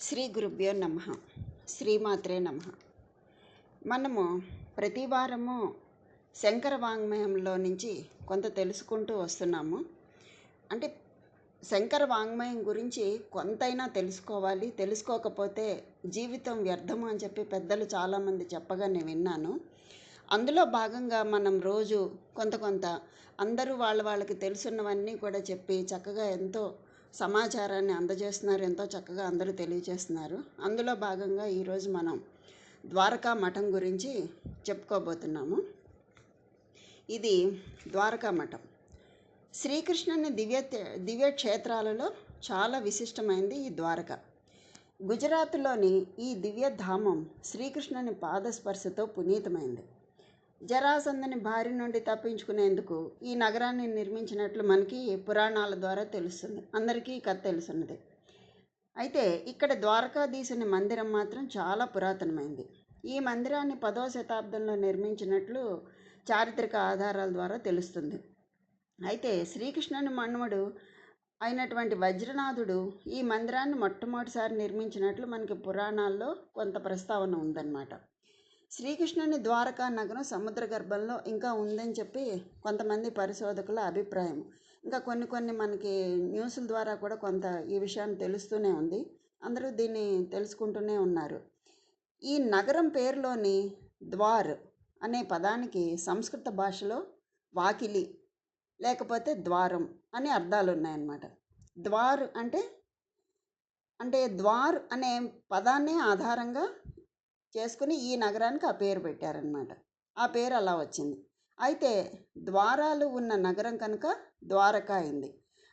శ్రీ గురుభ్యో నమః. శ్రీమాత్రే నమః. మనము ప్రతి వారము శంకర వాంగ్మయంలో నుంచి కొంత తెలుసుకుంటూ వస్తున్నాము. అంటే శంకర వాంగ్మయం గురించి కొంతైనా తెలుసుకోవాలి, తెలుసుకోకపోతే జీవితం వ్యర్థము అని చెప్పి పెద్దలు చాలామంది చెప్పగా నేను విన్నాను. అందులో భాగంగా మనం రోజు కొంత అందరూ వాళ్ళకి తెలుసున్నవన్నీ కూడా చెప్పి చక్కగా ఎంతో సమాచారాన్ని అందజేస్తున్నారు, ఎంతో చక్కగా అందరూ తెలియజేస్తున్నారు. అందులో భాగంగా ఈరోజు మనం ద్వారకా మఠం గురించి చెప్పుకోబోతున్నాము. ఇది ద్వారకా మఠం శ్రీకృష్ణుని దివ్య క్షేత్రాలలో చాలా విశిష్టమైనది ఈ ద్వారక. గుజరాత్లోని ఈ దివ్యధామం శ్రీకృష్ణుని పాదస్పర్శతో పునీతమైంది. జరాసంధని బారి నుండి తప్పించుకునేందుకు ఈ నగరాన్ని నిర్మించినట్లు మనకి పురాణాల ద్వారా తెలుస్తుంది, అందరికీ కథ తెలుసున్నది. అయితే ఇక్కడ ద్వారకాధీశుని మందిరం మాత్రం చాలా పురాతనమైంది. ఈ మందిరాన్ని 10వ శతాబ్దంలో నిర్మించినట్లు చారిత్రక ఆధారాల ద్వారా తెలుస్తుంది. అయితే శ్రీకృష్ణుని మన్మడు అయినటువంటి వజ్రనాథుడు ఈ మందిరాన్ని మొట్టమొదటిసారి నిర్మించినట్లు మనకి పురాణాల్లో కొంత ప్రస్తావన ఉందన్నమాట. శ్రీకృష్ణుని ద్వారకా నగరం సముద్ర గర్భంలో ఇంకా ఉందని చెప్పి కొంతమంది పరిశోధకుల అభిప్రాయం. ఇంకా కొన్ని మనకి న్యూస్ల ద్వారా కూడా కొంత ఈ విషయాన్ని తెలుస్తూనే ఉంది. అందరూ దీన్ని తెలుసుకుంటూనే ఉన్నారు. ఈ నగరం పేరులోని ద్వార్ అనే పదానికి సంస్కృత భాషలో వాకిలి లేకపోతే ద్వారం అనే అర్థాలు ఉన్నాయన్నమాట. ద్వార్ అంటే ద్వార్ అనే పదాన్ని ఆధారంగా చేసుకుని ఈ నగరానికి ఆ పేరు పెట్టారనమాట. ఆ పేరు అలా వచ్చింది. అయితే ద్వారాలు ఉన్న నగరం కనుక ద్వారకా అయింది.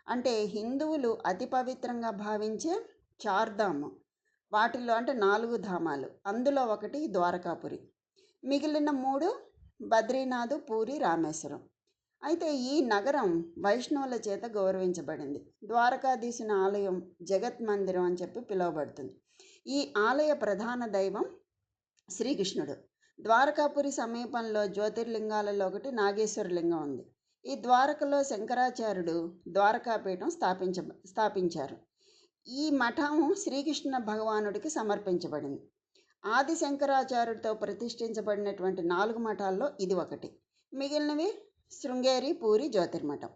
అంటే హిందువులు అతి పవిత్రంగా భావించే చార్ధాము, వాటిల్లో అంటే 4 ధామాలు, అందులో ఒకటి ద్వారకాపురి, మిగిలిన 3 బద్రీనాథ్, పూరి, రామేశ్వరం. అయితే ఈ నగరం వైష్ణవుల చేత గౌరవించబడింది. ద్వారకాధీశుని ఆలయం జగత్ మందిరం అని చెప్పి పిలువబడుతుంది. ఈ ఆలయ ప్రధాన దైవం శ్రీకృష్ణుడు. ద్వారకాపురి సమీపంలో జ్యోతిర్లింగాలలో ఒకటి నాగేశ్వర లింగం ఉంది. ఈ ద్వారకలో శంకరాచార్యుడు ద్వారకాపీఠం స్థాపించారు. ఈ మఠం శ్రీకృష్ణ భగవానుడికి సమర్పించబడింది. ఆది శంకరాచార్యుడితో ప్రతిష్ఠించబడినటువంటి 4 మఠాల్లో ఇది ఒకటి. మిగిలినవి శృంగేరి, పూరి, జ్యోతిర్మఠం.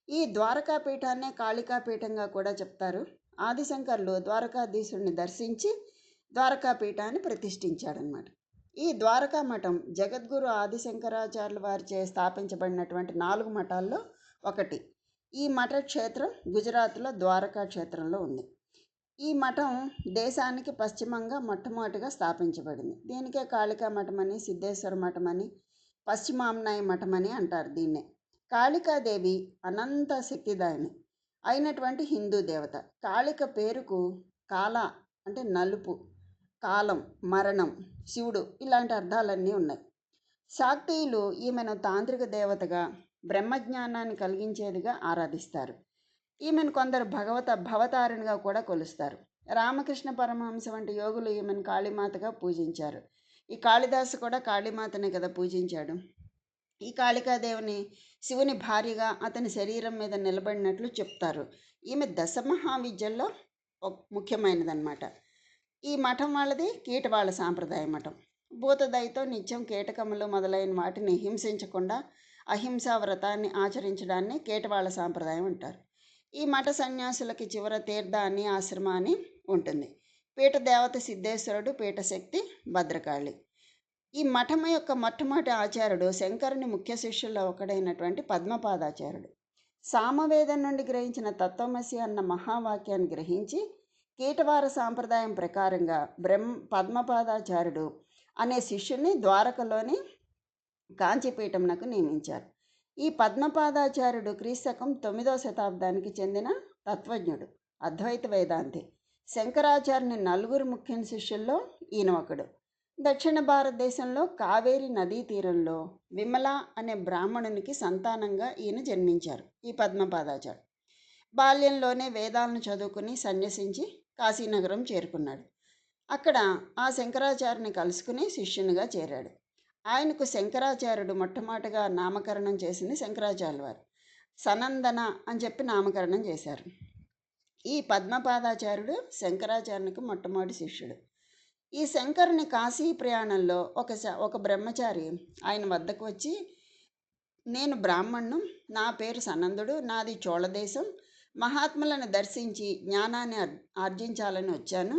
ఈ ద్వారకాపీఠాన్నే కాళికాపీఠంగా కూడా చెప్తారు. ఆదిశంకర్లు ద్వారకాధీశుడిని దర్శించి ద్వారకాపీఠాన్ని ప్రతిష్ఠించాడనమాట. ఈ ద్వారకా మఠం జగద్గురు ఆదిశంకరాచార్యుల వారిచే స్థాపించబడినటువంటి 4 మఠాల్లో ఒకటి. ఈ మఠ క్షేత్రం గుజరాత్లో ద్వారకా క్షేత్రంలో ఉంది. ఈ మఠం దేశానికి పశ్చిమంగా మొట్టమొదటిగా స్థాపించబడింది. దీనికే కాళికా మఠం అని, సిద్ధేశ్వర మఠం అని, పశ్చిమామ్నాయ మఠం అని అంటారు దీన్నే. కాళికాదేవి అనంత శక్తిదాయిని అయినటువంటి హిందూ దేవత. కాళిక పేరుకు కాల అంటే నలుపు, కాలం, మరణం, శివుడు ఇలాంటి అర్థాలన్నీ ఉన్నాయి. శాక్తీయులు ఈమెను తాంత్రిక దేవతగా, బ్రహ్మజ్ఞానాన్ని కలిగించేదిగా ఆరాధిస్తారు. ఈమెను కొందరు భవతారిణిగా కూడా కొలుస్తారు. రామకృష్ణ పరమహంస వంటి యోగులు ఈమెను కాళీమాతగా పూజించారు. ఈ కాళిదాసు కూడా కాళీమాతనే కదా పూజించాడు. ఈ కాళికాదేవిని శివుని భార్యగా అతని శరీరం మీద నిలబడినట్లు చెప్తారు. ఈమె దశమహావిద్యల్లో ముఖ్యమైనదన్నమాట. ఈ మఠం వాళ్ళది కీటవాళ్ళ సాంప్రదాయ మఠం. భూతదయతో నిత్యం కీటకములు మొదలైన వాటిని హింసించకుండా అహింసా వ్రతాన్ని ఆచరించడాన్ని కీటవాళ్ళ సాంప్రదాయం అంటారు. ఈ మఠ సన్యాసులకి చివర తీర్థ అని ఆశ్రమ అని ఉంటుంది. పీఠ దేవత సిద్ధేశ్వరుడు, పీఠశక్తి భద్రకాళి. ఈ మఠం యొక్క మొట్టమొదటి ఆచార్యుడు శంకరుని ముఖ్య శిష్యుల్లో ఒకడైనటువంటి పద్మపాదాచార్యుడు. సామవేదం నుండి గ్రహించిన తత్వమసి అన్న మహావాక్యాన్ని గ్రహించి కీటవార సాంప్రదాయం ప్రకారంగా పద్మపాదాచార్యుడు అనే శిష్యుని ద్వారకలోని కాంచీపీఠంనకు నియమించారు. ఈ పద్మపాదాచార్యుడు క్రీస్తకం 9వ శతాబ్దానికి చెందిన తత్వజ్ఞుడు, అద్వైత వేదాంతి. శంకరాచార్యుని 4 ముఖ్య శిష్యుల్లో ఈయన ఒకడు. దక్షిణ భారతదేశంలో కావేరీ నదీ తీరంలో విమల అనే బ్రాహ్మణునికి సంతానంగా ఈయన జన్మించారు. ఈ పద్మపాదాచార్యుడు బాల్యంలోనే వేదాలను చదువుకుని సన్యసించి కాశీనగరం చేరుకున్నాడు. అక్కడ ఆ శంకరాచార్యుని కలుసుకుని శిష్యునిగా చేరాడు. ఆయనకు శంకరాచార్యుడు మొట్టమొదటిగా నామకరణం చేసింది శంకరాచార్యుల వారు. సనందన అని చెప్పి నామకరణం చేశారు. ఈ పద్మపాదాచార్యుడు శంకరాచార్యునికి మొట్టమొదటి శిష్యుడు. ఈ శంకరుని కాశీ ప్రయాణంలో ఒక బ్రహ్మచారి ఆయన వద్దకు వచ్చి, నేను బ్రాహ్మణ్ణం, నా పేరు సనందుడు, నాది చోళదేశం, మహాత్ములను దర్శించి జ్ఞానాన్ని ఆర్జించాలని వచ్చాను,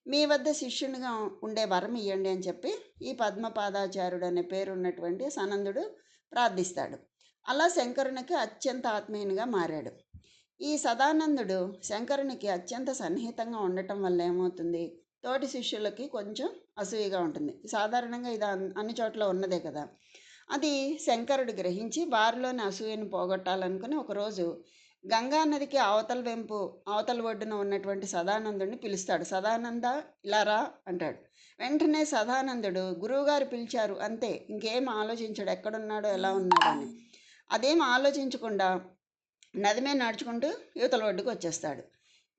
మీ వద్ద శిష్యునిగా ఉండే వరం ఇవ్వండి అని చెప్పి ఈ పద్మపాదాచార్యుడు అనే పేరు ఉన్నటువంటి సనందుడు ప్రార్థిస్తాడు. అలా శంకరునికి అత్యంత ఆత్మీయునిగా మారాడు. ఈ సదానందుడు శంకరునికి అత్యంత సన్నిహితంగా ఉండటం వల్ల ఏమవుతుంది, తోటి శిష్యులకి కొంచెం అసూయగా ఉంటుంది. సాధారణంగా ఇది అన్ని చోట్ల ఉన్నదే కదా. అది శంకరుడు గ్రహించి వారిలోని అసూయను పోగొట్టాలనుకుని ఒకరోజు గంగానదికి అవతల ఒడ్డున ఉన్నటువంటి సదానందుడిని పిలుస్తాడు. సదానంద ఇలా రా అంటాడు. వెంటనే సదానందుడు గురువుగారు పిలిచారు అంతే, ఇంకేం ఆలోచించాడు ఎక్కడున్నాడో ఎలా ఉన్నాడో అని. అదేం ఆలోచించకుండా నది మీద నడుచుకుంటూ యువతల ఒడ్డుకు వచ్చేస్తాడు.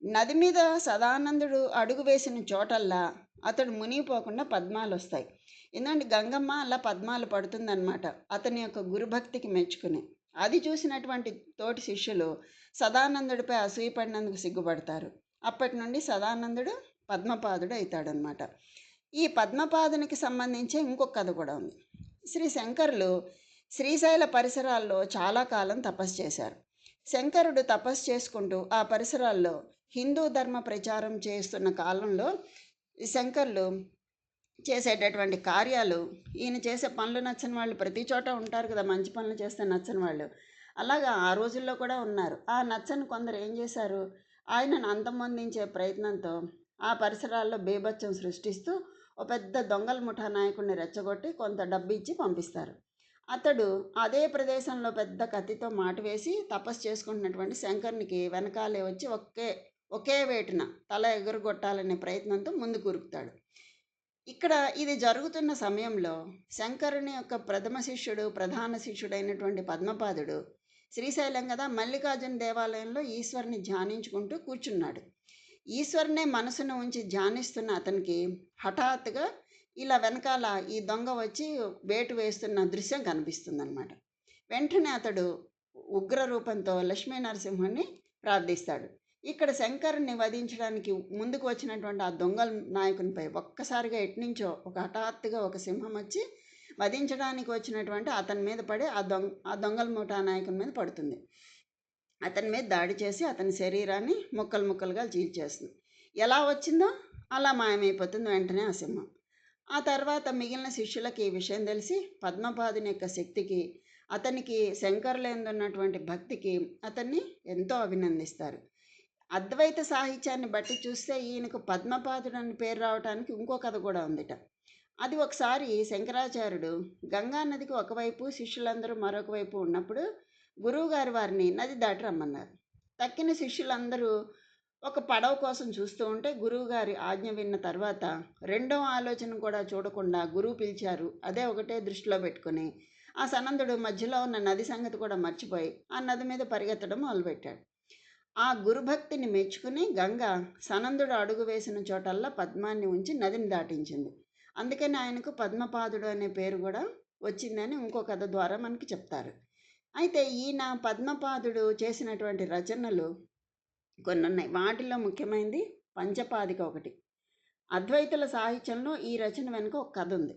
నది మీద సదానందుడు అడుగు వేసిన చోటల్లా అతడు మునిగిపోకుండా పద్మాలు వస్తాయి. ఎందుకంటే గంగమ్మ అలా పద్మాలు పడుతుందన్నమాట అతని యొక్క గురుభక్తికి మెచ్చుకుని. అది చూసినటువంటి తోటి శిష్యులు సదానందుడిపై అసూయపడినందుకు సిగ్గుపడతారు. అప్పటి నుండి సదానందుడు పద్మపాదుడు అవుతాడనమాట. ఈ పద్మపాదునికి సంబంధించి ఇంకొక కథ కూడా ఉంది. శ్రీ శంకరులు శ్రీశైల పరిసరాల్లో చాలా కాలం తపస్సు చేశారు. శంకరుడు తపస్సు చేసుకుంటూ ఆ పరిసరాల్లో హిందూ ధర్మ ప్రచారం చేస్తున్న కాలంలో శంకరులు చేసేటటువంటి కార్యాలు, ఈయన చేసే పనులు నచ్చని వాళ్ళు ప్రతి చోట ఉంటారు కదా, మంచి పనులు చేస్తే నచ్చని వాళ్ళు. అలాగా ఆ రోజుల్లో కూడా ఉన్నారు. ఆ నచ్చని కొందరు ఏం చేశారు, ఆయనను అంతమొందించే ప్రయత్నంతో ఆ పరిసరాల్లో బీభత్సం సృష్టిస్తూ ఒక పెద్ద దొంగల ముఠా నాయకుడిని రెచ్చగొట్టి కొంత డబ్బు ఇచ్చి పంపిస్తారు. అతడు అదే ప్రదేశంలో పెద్ద కత్తితో మాటు వేసి తపస్సు చేసుకుంటున్నటువంటి శంకరునికి వెనకాలే వచ్చి ఒకే వేటున తల ఎగురగొట్టాలనే ప్రయత్నంతో ముందు కూరుకుతాడు. ఇక్కడ ఇది జరుగుతున్న సమయంలో శంకరుని యొక్క ప్రధాన శిష్యుడైనటువంటి పద్మపాదుడు శ్రీశైలం కదా, మల్లికార్జున దేవాలయంలో ఈశ్వరుని ధ్యానించుకుంటూ కూర్చున్నాడు. ఈశ్వరునే మనసును ఉంచి ధ్యానిస్తున్న అతనికి హఠాత్తుగా ఇలా వెనకాల ఈ దొంగ వచ్చి వేటు వేస్తున్న దృశ్యం కనిపిస్తుందన్నమాట. వెంటనే అతడు ఉగ్ర రూపంతో లక్ష్మీ నరసింహుణ్ణి ప్రార్థిస్తాడు. ఇక్కడ శంకరుని వధించడానికి ముందుకు వచ్చినటువంటి ఆ దొంగల నాయకునిపై ఒక్కసారిగా ఎట్నుంచో హఠాత్తుగా ఒక సింహం వచ్చి వధించడానికి వచ్చినటువంటి అతని మీద పడి ఆ దొంగల ముఠా నాయకుని మీద పడుతుంది. అతని మీద దాడి చేసి అతని శరీరాన్ని ముక్కలు ముక్కలుగా చీల్చేస్తుంది. ఎలా వచ్చిందో అలా మాయమైపోతుంది వెంటనే ఆ సింహం. ఆ తర్వాత మిగిలిన శిష్యులకి ఈ విషయం తెలిసి పద్మపాదుని యొక్క శక్తికి, అతనికి శంకరులందు ఉన్నటువంటి భక్తికి అతన్ని ఎంతో అభినందిస్తారు. అద్వైత సాహిత్యాన్ని బట్టి చూస్తే ఈయనకు పద్మపాదుడు అని పేరు రావడానికి ఇంకో కథ కూడా ఉందిట. అది ఒకసారి శంకరాచార్యుడు గంగానదికి ఒకవైపు శిష్యులందరూ మరొక వైపు ఉన్నప్పుడు గురువుగారు వారిని నది దాటి రమ్మన్నారు. తక్కిన శిష్యులందరూ ఒక పడవ కోసం చూస్తూ ఉంటే గురువుగారి ఆజ్ఞ విన్న తర్వాత రెండో ఆలోచన కూడా చూడకుండా గురువు పిలిచారు అదే ఒకటే దృష్టిలో పెట్టుకుని ఆ సనందుడు మధ్యలో ఉన్న నది సంగతి కూడా మర్చిపోయి ఆ నది మీద పరిగెత్తడం మొదలుపెట్టాడు. ఆ గురుభక్తిని మెచ్చుకుని గంగ సనందుడు అడుగు వేసిన చోటల్లా పద్మాన్ని ఉంచి నదిని దాటించింది. అందుకని ఆయనకు పద్మపాదుడు అనే పేరు కూడా వచ్చిందని ఇంకో కథ ద్వారా మనకి చెప్తారు. అయితే ఈయన పద్మపాదుడు చేసినటువంటి రచనలు కొన్ని ఉన్నాయి. వాటిలో ముఖ్యమైనది పంచపాదిక ఒకటి. అద్వైతుల సాహిత్యంలో ఈ రచన వెనుక ఒక కథ ఉంది.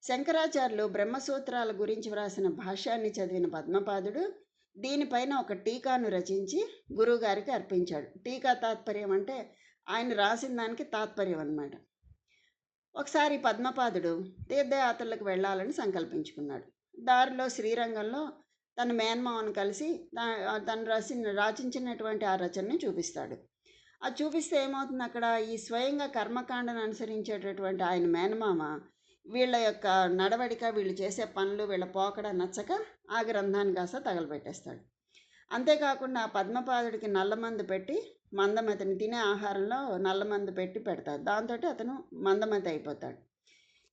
శంకరాచార్యులు బ్రహ్మసూత్రాల గురించి వ్రాసిన భాష్యాన్ని చదివిన పద్మపాదుడు దీనిపైన ఒక టీకాను రచించి గురువుగారికి అర్పించాడు. టీకా తాత్పర్యం అంటే ఆయన రాసిన దానికి తాత్పర్యం అన్నమాట. ఒకసారి పద్మపాదుడు తీర్థయాత్రలకు వెళ్ళాలని సంకల్పించుకున్నాడు. దారిలో శ్రీరంగంలో తన మేనమామను కలిసి తను రచించినటువంటి ఆ రచనని చూపిస్తాడు. అది చూపిస్తే ఏమవుతుంది, అక్కడ ఈ స్వయంగా కర్మకాండను అనుసరించేటటువంటి ఆయన మేనమామ వీళ్ళ యొక్క నడవడిక, వీళ్ళు చేసే పనులు, వీళ్ళ పోకడ నచ్చక ఆ గ్రంథాన్ని కాస్త తగలబెట్టేస్తాడు. అంతేకాకుండా పద్మపాదుడికి నల్లమందు పెట్టి మందమతిని తినే ఆహారంలో నల్లమందు పెట్టి పెడతాడు. దాంతో అతను మందమతి అయిపోతాడు.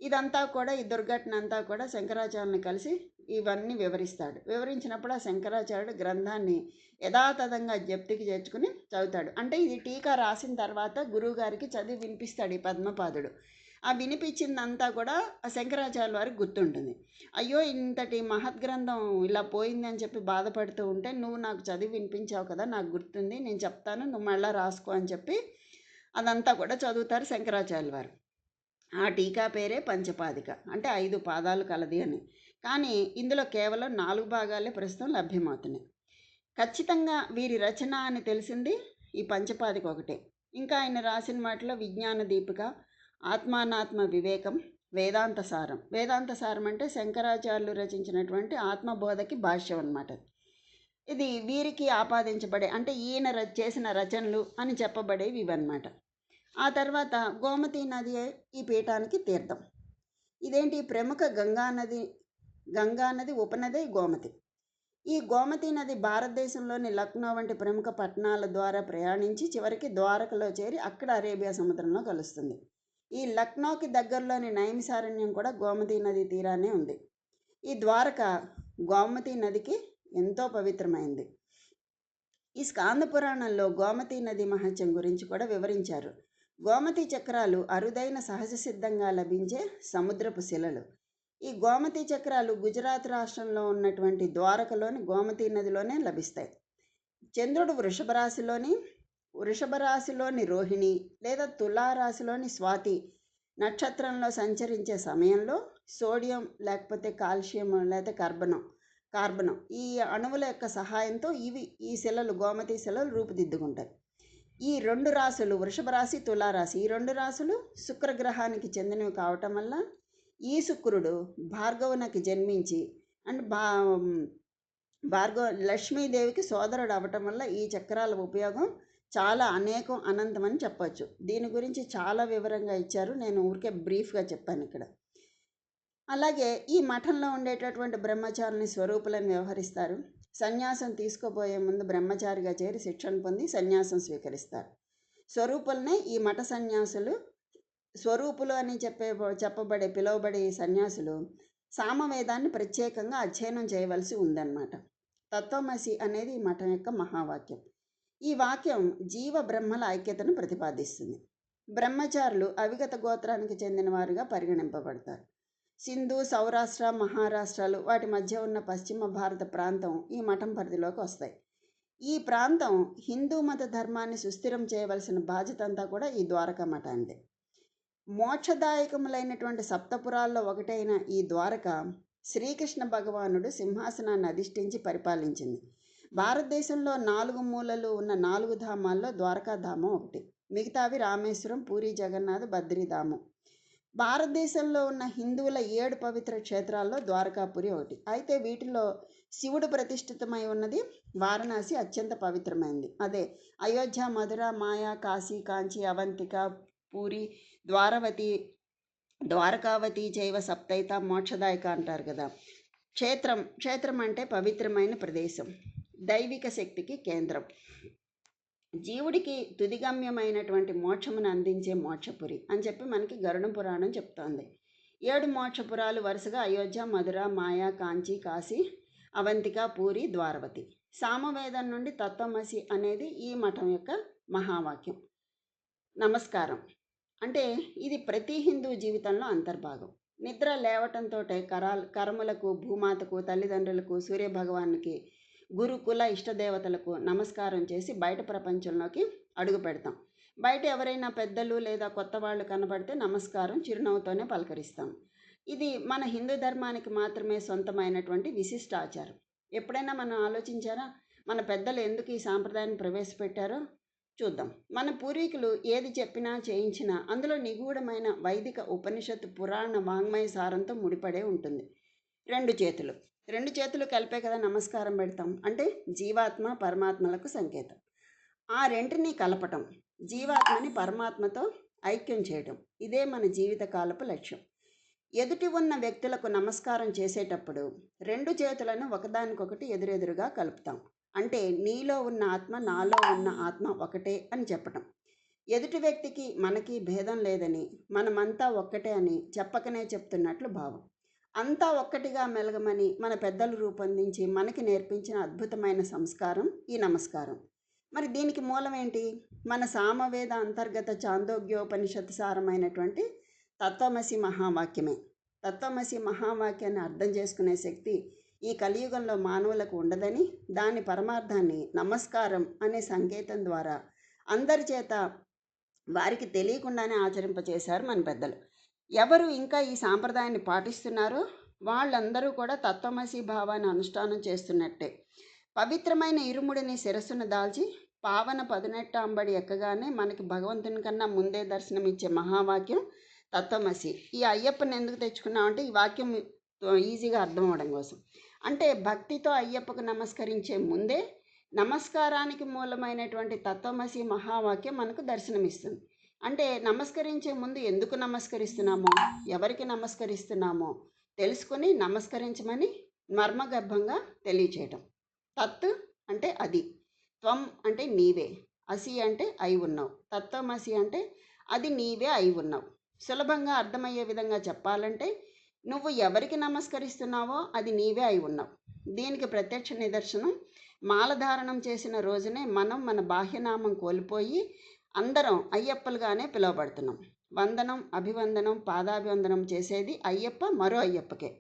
ఇదంతా కూడా ఈ దుర్ఘటన అంతా కూడా శంకరాచార్యుని కలిసి ఇవన్నీ వివరిస్తాడు. వివరించినప్పుడు ఆ శంకరాచార్యుడు గ్రంథాన్ని యథాతథంగా జప్తికి చేర్చుకుని చదువుతాడు. అంటే ఇది టీకా రాసిన తర్వాత గురువుగారికి చదివి వినిపిస్తాడు ఈ పద్మపాదుడు. ఆ వినిపించిందంతా కూడా ఆ శంకరాచార్య వారికి గుర్తుంటుంది. అయ్యో, ఇంతటి మహద్గ్రంథం ఇలా పోయింది అని చెప్పి బాధపడుతూ ఉంటే, నువ్వు నాకు చదివి వినిపించావు కదా, నాకు గుర్తుంది, నేను చెప్తాను, నువ్వు మళ్ళీ రాసుకో అని చెప్పి అదంతా కూడా చదువుతారు శంకరాచార్యుల వారు. ఆ టీకా పేరే పంచపాదిక, అంటే 5 పాదాలు కలది అని. కానీ ఇందులో కేవలం 4 భాగాలే ప్రస్తుతం లభ్యమవుతున్నాయి. ఖచ్చితంగా వీరి రచన అని తెలిసింది ఈ పంచపాదిక ఒకటే. ఇంకా ఆయన రాసిన వాటిలో విజ్ఞాన దీపిక, ఆత్మానాత్మ వివేకం, వేదాంత సారం. వేదాంత సారం అంటే శంకరాచార్యులు రచించినటువంటి ఆత్మబోధకి భాష్యం అన్నమాట. ఇది వీరికి ఆపాదించబడే, అంటే ఈయన చేసిన రచనలు అని చెప్పబడేవి ఇవన్నమాట. ఆ తర్వాత గోమతి నది ఈ పీఠానికి తీర్థం. ఇదేంటి, ప్రముఖ గంగానది ఉపనది గోమతి. ఈ గోమతి నది భారతదేశంలోని లక్నో వంటి ప్రముఖ పట్టణాల ద్వారా ప్రయాణించి చివరికి ద్వారకలో చేరి అక్కడ అరేబియా సముద్రంలో కలుస్తుంది. ఈ లక్నోకి దగ్గరలోని నైమిసారణ్యం కూడా గోమతి నది తీరానే ఉంది. ఈ ద్వారక గోమతి నదికి ఎంతో పవిత్రమైంది. ఈ స్కాంద పురాణంలో గోమతి నది మహత్యం గురించి కూడా వివరించారు. గోమతి చక్రాలు అరుదైన సహజ సిద్ధంగా లభించే సముద్రపు శిలలు. ఈ గోమతి చక్రాలు గుజరాత్ రాష్ట్రంలో ఉన్నటువంటి ద్వారకలోని గోమతి నదిలోనే లభిస్తాయి. చంద్రుడు వృషభ రాశిలోని రోహిణి లేదా తులారాశిలోని స్వాతి నక్షత్రంలో సంచరించే సమయంలో సోడియం లేకపోతే కాల్షియం లేదా కార్బనం ఈ అణువుల యొక్క సహాయంతో ఈ శిలలు, గోమతి శిలలు రూపుదిద్దుకుంటాయి. ఈ 2 రాశులు, వృషభ రాశి, తులారాశి, ఈ 2 రాశులు శుక్రగ్రహానికి చెందినవి కావటం వల్ల ఈ శుక్రుడు భార్గవునికి జన్మించి అండ్ లక్ష్మీదేవికి సోదరుడు అవ్వటం వల్ల ఈ చక్రాల ఉపయోగం చాలా అనంతమని చెప్పచ్చు. దీని గురించి చాలా వివరంగా ఇచ్చారు, నేను ఊరికే బ్రీఫ్గా చెప్పాను ఇక్కడ. అలాగే ఈ మఠంలో ఉండేటటువంటి బ్రహ్మచారుని స్వరూపులను వ్యవహరిస్తారు. సన్యాసం తీసుకోబోయే ముందు బ్రహ్మచారిగా చేరి శిక్షణ పొంది సన్యాసం స్వీకరిస్తారు. స్వరూపులనే ఈ మఠ సన్యాసులు, స్వరూపులు అని పిలువబడే సన్యాసులు సామవేదాన్ని ప్రత్యేకంగా అధ్యయనం చేయవలసి ఉందన్నమాట. తత్వమసి అనేది ఈ మఠం యొక్క మహావాక్యం. ఈ వాక్యం జీవ బ్రహ్మల ఐక్యతను ప్రతిపాదిస్తుంది. బ్రహ్మచారులు అవిగత గోత్రానికి చెందిన వారుగా పరిగణింపబడతారు. సింధు, సౌరాష్ట్ర, మహారాష్ట్రాలు వాటి మధ్య ఉన్న పశ్చిమ భారత ప్రాంతం ఈ మఠం పరిధిలోకి వస్తాయి. ఈ ప్రాంతం హిందూ మత ధర్మాన్ని సుస్థిరం చేయవలసిన బాధ్యత అంతా కూడా ఈ ద్వారకా మఠానిదే. మోక్షదాయకములైనటువంటి సప్తపురాల్లో ఒకటైన ఈ ద్వారక శ్రీకృష్ణ భగవానుడు సింహాసనాన్ని అధిష్ఠించి పరిపాలించింది. భారతదేశంలో 4 మూలలు ఉన్న 4 ధామాల్లో ద్వారకాధామం ఒకటి. మిగతావి రామేశ్వరం, పూరి జగన్నాథ్, బద్రీధామం. భారతదేశంలో ఉన్న హిందువుల 7 పవిత్ర క్షేత్రాల్లో ద్వారకాపురి ఒకటి. అయితే వీటిలో శివుడు ప్రతిష్ఠితమై ఉన్నది వారణాసి అత్యంత పవిత్రమైంది. అదే అయోధ్య, మధుర, మాయా, కాశీ, కాంచి, అవంతిక, పూరి, ద్వారకావతి చైవ సప్తైత మోక్షదాయక అంటారు కదా. క్షేత్రం అంటే పవిత్రమైన ప్రదేశం, దైవిక శక్తికి కేంద్రం, జీవుడికి తుదిగమ్యమైనటువంటి మోక్షమును అందించే మోక్షపురి అని చెప్పి మనకి గరుడ పురాణం చెప్తోంది. 7 మోక్షపురాలు వరుసగా అయోధ్య, మధుర, మాయా, కాంచి, కాశీ, అవంతిక, పూరి, ద్వారవతి. సామవేదం నుండి తత్వమసి అనేది ఈ మఠం యొక్క మహావాక్యం. నమస్కారం అంటే ఇది ప్రతి హిందూ జీవితంలో అంతర్భాగం. నిద్ర లేవటంతో కరములకు, భూమాతకు, తల్లిదండ్రులకు, సూర్యభగవానికి, గురుకుల ఇష్టదేవతలకు నమస్కారం చేసి బయట ప్రపంచంలోకి అడుగు పెడతాం. బయట ఎవరైనా పెద్దలు లేదా కొత్త వాళ్ళు కనబడితే నమస్కారం చిరునవ్వుతోనే పలకరిస్తాం. ఇది మన హిందూ ధర్మానికి మాత్రమే సొంతమైనటువంటి విశిష్ట ఆచారం. ఎప్పుడైనా మనం ఆలోచించారా మన పెద్దలు ఎందుకు ఈ సాంప్రదాయాన్ని ప్రవేశపెట్టారో? చూద్దాం. మన పూర్వీకులు ఏది చెప్పినా చేయించినా అందులో నిగూఢమైన వైదిక ఉపనిషత్తు పురాణ వాంగ్మయ సారంతో ముడిపడే ఉంటుంది. 2 చేతులు కలిపే కదా నమస్కారం పెడతాం. అంటే జీవాత్మ పరమాత్మలకు సంకేతం. ఆ రెంటిని కలపటం, జీవాత్మని పరమాత్మతో ఐక్యం చేయటం, ఇదే మన జీవిత కాలపు లక్ష్యం. ఎదుటి ఉన్న వ్యక్తులకు నమస్కారం చేసేటప్పుడు 2 చేతులను ఒకదానికొకటి ఎదురెదురుగా కలుపుతాం. అంటే నీలో ఉన్న ఆత్మ, నాలో ఉన్న ఆత్మ ఒకటే అని చెప్పటం. ఎదుటి వ్యక్తికి మనకి భేదం లేదని, మనమంతా ఒక్కటే అని చెప్పకనే చెప్తున్నట్లు భావం. అంతా ఒక్కటిగా మెలగమని మన పెద్దలు రూపొందించి మనకి నేర్పించిన అద్భుతమైన సంస్కారం ఈ నమస్కారం. మరి దీనికి మూలం ఏంటి? మన సామవేద అంతర్గత చాందోగ్యోపనిషత్ సారమైనటువంటి తత్వమసి మహావాక్యమే. తత్వమసి మహావాక్యాన్ని అర్థం చేసుకునే శక్తి ఈ కలియుగంలో మానవులకు ఉండదని, దాని పరమార్థాన్ని నమస్కారం అనే సంకేతం ద్వారా అందరి చేత వారికి తెలియకుండానే ఆచరింపచేశారు మన పెద్దలు. ఎవరు ఇంకా ఈ సాంప్రదాయాన్ని పాటిస్తున్నారో వాళ్ళందరూ కూడా తత్వమసి భావాన్ని అనుష్ఠానం చేస్తున్నట్టే. పవిత్రమైన ఇరుముడిని శిరస్సును దాల్చి పావన పదునెట్టాంబడి ఎక్కగానే మనకి భగవంతుని కన్నా ముందే దర్శనమిచ్చే మహావాక్యం తత్వమసి. ఈ అయ్యప్పని ఎందుకు తెచ్చుకున్నామంటే ఈ వాక్యం ఈజీగా అర్థం అవడం కోసం. అంటే భక్తితో అయ్యప్పకు నమస్కరించే ముందే నమస్కారానికి మూలమైనటువంటి తత్వమసి మహావాక్యం మనకు దర్శనమిస్తుంది. అంటే నమస్కరించే ముందు ఎందుకు నమస్కరిస్తున్నామో, ఎవరికి నమస్కరిస్తున్నామో తెలుసుకొని నమస్కరించమని మర్మగర్భంగా తెలియచేయటం. తత్ అంటే అది, త్వం అంటే నీవే, అసి అంటే అయి ఉన్నావు, తత్వమసి అంటే అది నీవే అయి ఉన్నావు. సులభంగా అర్థమయ్యే విధంగా చెప్పాలంటే నువ్వు ఎవరికి నమస్కరిస్తున్నావో అది నీవే అయి ఉన్నావు. దీనికి ప్రత్యక్ష నిదర్శనం మాలధారణం చేసిన రోజునే మనం మన బాహ్యనామం కోల్పోయి అందరం అయ్యప్పలుగానే పిలువబడుతున్నాం. వందనం, అభివందనం, పాదాభివందనం చేసేది అయ్యప్ప, మరో అయ్యప్పకే.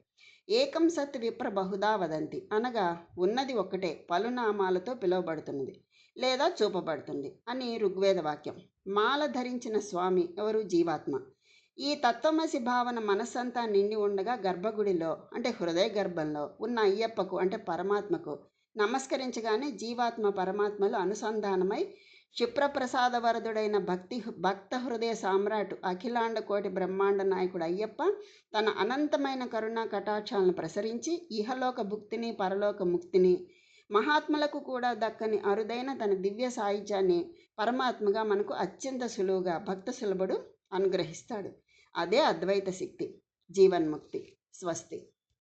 ఏకం సత్ విప్ర బహుదా వదంతి అనగా ఉన్నది ఒక్కటే పలునామాలతో పిలువబడుతున్నది లేదా చూపబడుతుంది అని ఋగ్వేద వాక్యం. మాల ధరించిన స్వామి ఎవరు? జీవాత్మ. ఈ తత్వమసి భావన మనస్సంతా నిండి ఉండగా గర్భగుడిలో అంటే హృదయ గర్భంలో ఉన్న అయ్యప్పకు అంటే పరమాత్మకు నమస్కరించగానే జీవాత్మ పరమాత్మలు అనుసంధానమై క్షిప్రప్రసాద వరదుడైన భక్త హృదయ సామ్రాట్ అఖిలాండ కోటి బ్రహ్మాండ నాయకుడు అయ్యప్ప తన అనంతమైన కరుణా కటాక్షాలను ప్రసరించి ఇహలోక భుక్తిని పరలోక ముక్తిని మహాత్ములకు కూడా దక్కని అరుదైన తన దివ్య సాహిత్యాన్ని పరమాత్మగా మనకు అత్యంత సులువుగా భక్త సులభుడు అనుగ్రహిస్తాడు. అదే అద్వైత శక్తి, జీవన్ముక్తి. స్వస్తి.